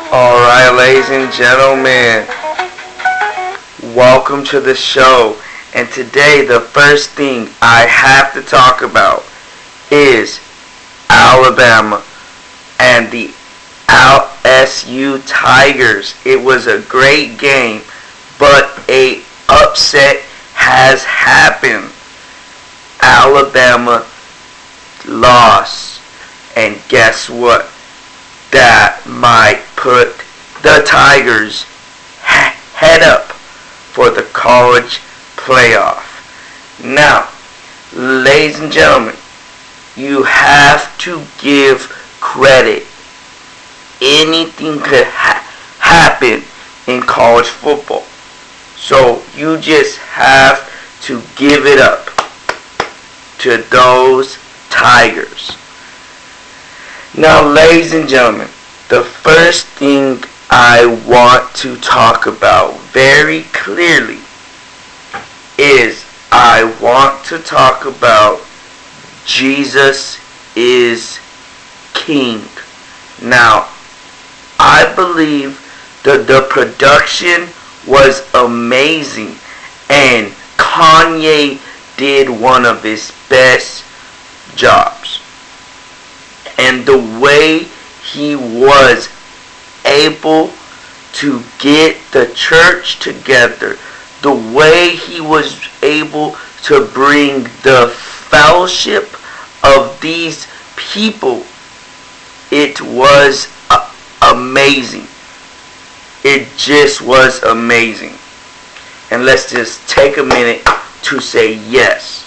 Alright, ladies and gentlemen, welcome to the show. And today, the first thing I have to talk about is Alabama and the LSU Tigers. It was a great game, but a upset has happened. Alabama lost, and guess what? That might put the Tigers head up for the college playoff. Now, ladies and gentlemen, you have to give credit. Anything could happen in college football. So you just have to give it up to those Tigers. Now, ladies and gentlemen, the first thing I want to talk about very clearly is I want to talk about Jesus is King. Now, I believe that the production was amazing, and Kanye did one of his best jobs. And the way he was able to get the church together, the way he was able to bring the fellowship of these people, it was amazing. It just was amazing. And let's just take a minute to say yes.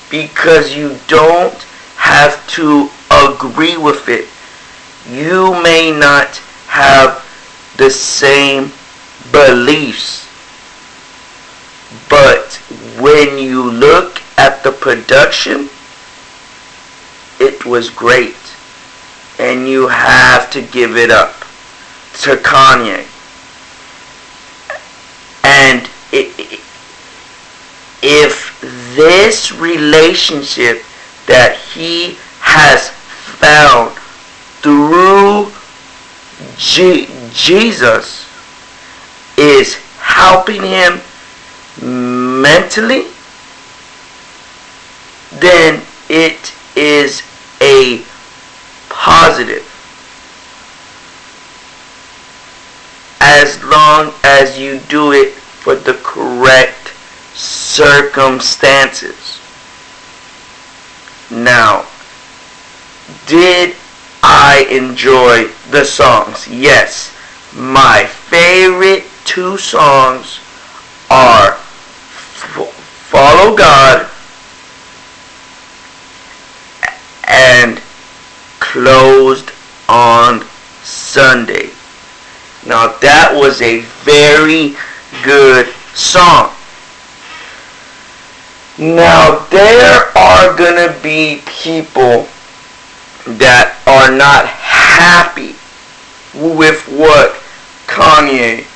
Because you don't have to agree with it. You may not have the same beliefs, but when you look at the production, it was great, and you have to give it up to Kanye. And if this relationship that he has found through Jesus is helping him mentally, then it is a positive. As long as you do it for the correct circumstances. Now, did I enjoy the songs? Yes. My favorite two songs are Follow God and Closed on Sunday. Now, that was a very good song. Now, there are going to be people that are not happy with what Kanye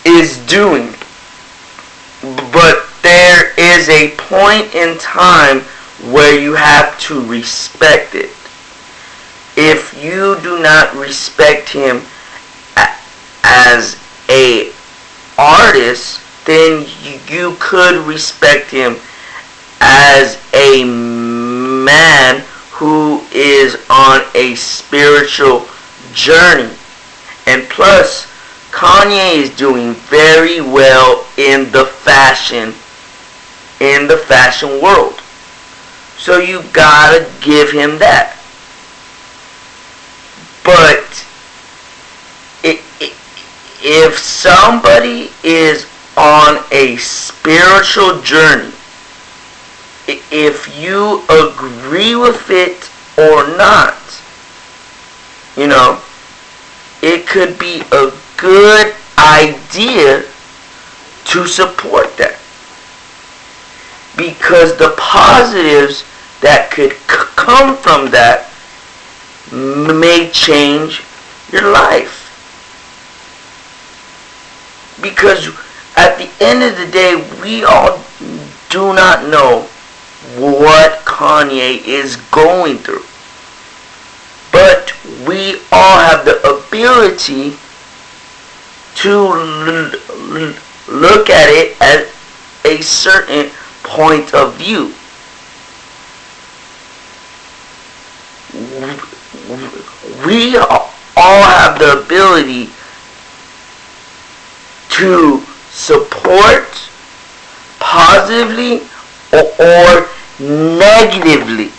is doing. But there is a point in time where you have to respect it. If you do not respect him as a artist, then you could respect him as a man who is on a spiritual journey. And plus, Kanye is doing very well in the fashion world. So you gotta give him that. But if somebody is on a spiritual journey, if you agree with it or not, it could be a good idea to support that. Because the positives that could come from that may change your life. Because at the end of the day, we all do not know what Kanye is going through. But we all have the ability to look at it at a certain point of view. We all have the ability to support positively or negatively.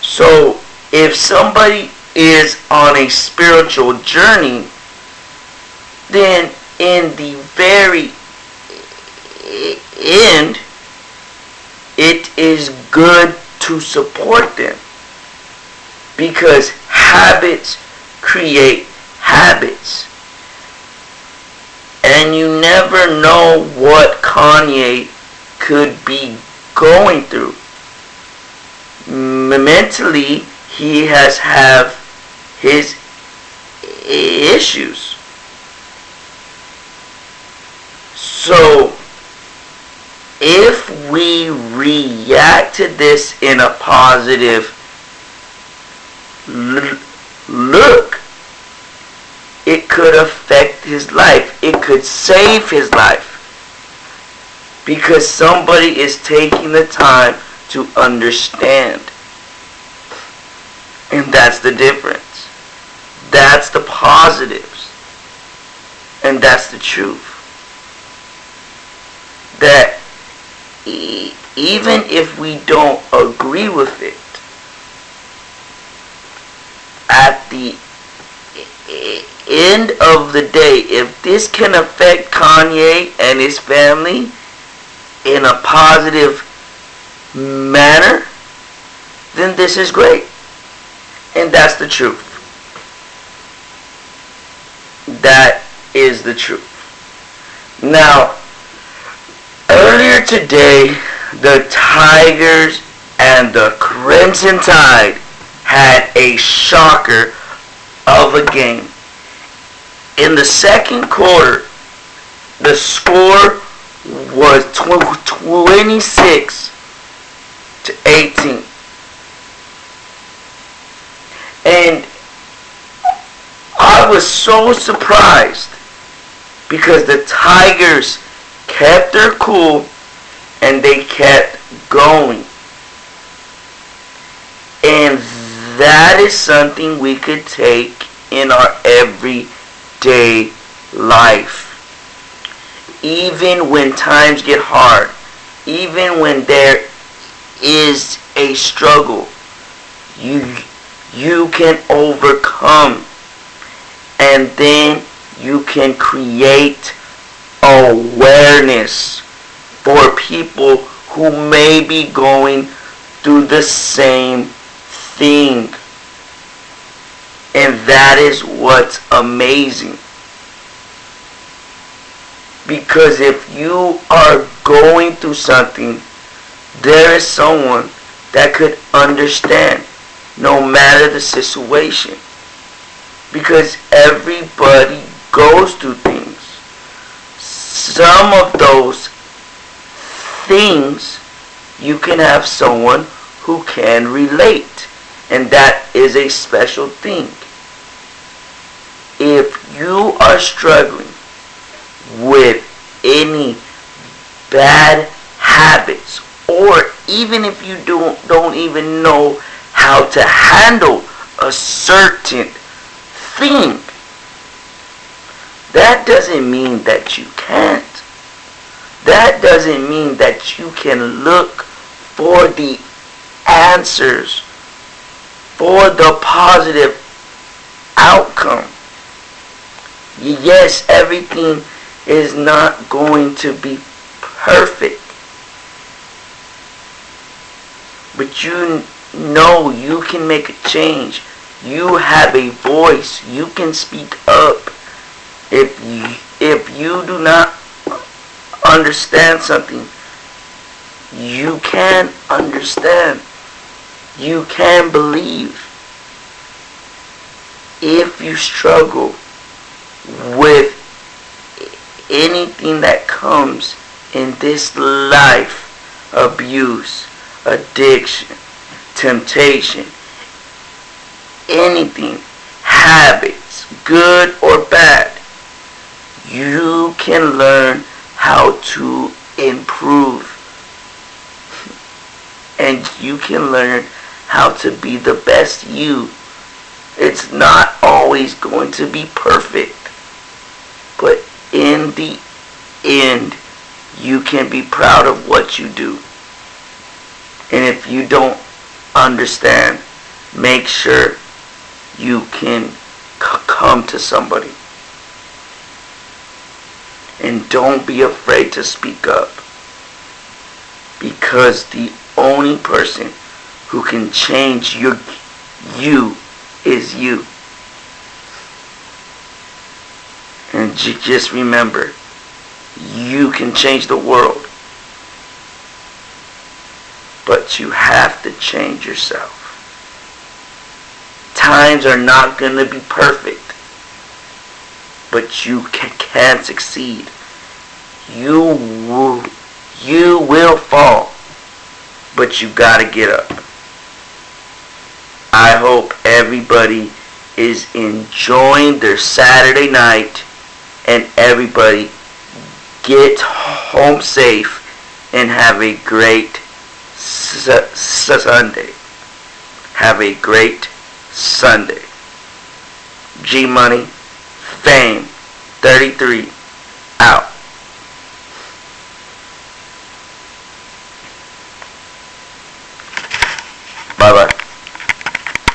So if somebody is on a spiritual journey, then in the very end, it is good to support them, because habits create habits, and you never know what Kanye could be going through. Mentally, he has his issues. So if we react to this in a positive look, it could affect his life. It could save his life, because somebody is taking the time to understand. And that's the difference. That's the positives. And that's the truth. That even if we don't agree with it, at the end of the day, if this can affect Kanye and his family in a positive manner, then this is great. And that's the truth. That is the truth. Now, earlier today, the Tigers and the Crimson Tide had a shocker of a game. In the second quarter, the score was 26-18. And I was so surprised, because the Tigers kept their cool and they kept going. And that is something we could take in our everyday life. Even when times get hard, even when there is a struggle, you can overcome, and then you can create awareness for people who may be going through the same thing. And that is what's amazing. Because if you are going through something, there is someone that could understand, no matter the situation. Because everybody goes through things. Some of those things, you can have someone who can relate. And that is a special thing. If you are struggling with any bad habits, or even if you don't even know how to handle a certain thing, that doesn't mean that you can't. That doesn't mean that you can look for the answers, for the positive outcome. Yes, everything is not going to be perfect, but you know you can make a change. You have a voice. You can speak up. If you do not understand something, you can understand. You can believe. If you struggle with anything that comes in this life, abuse, addiction, temptation, anything, habits, good or bad, you can learn how to improve. And you can learn how to be the best you. It's not always going to be perfect, but in the end, you can be proud of what you do. And if you don't understand, make sure you can come to somebody. And don't be afraid to speak up, because the only person who can change you is you. And just remember, you can change the world, but you have to change yourself. Times are not going to be perfect, but you can succeed. You will fall, but you gotta get up. I hope everybody is enjoying their Saturday night, and everybody get home safe and have a great Sunday. Have a great Sunday. G-Money, Fame 33, out.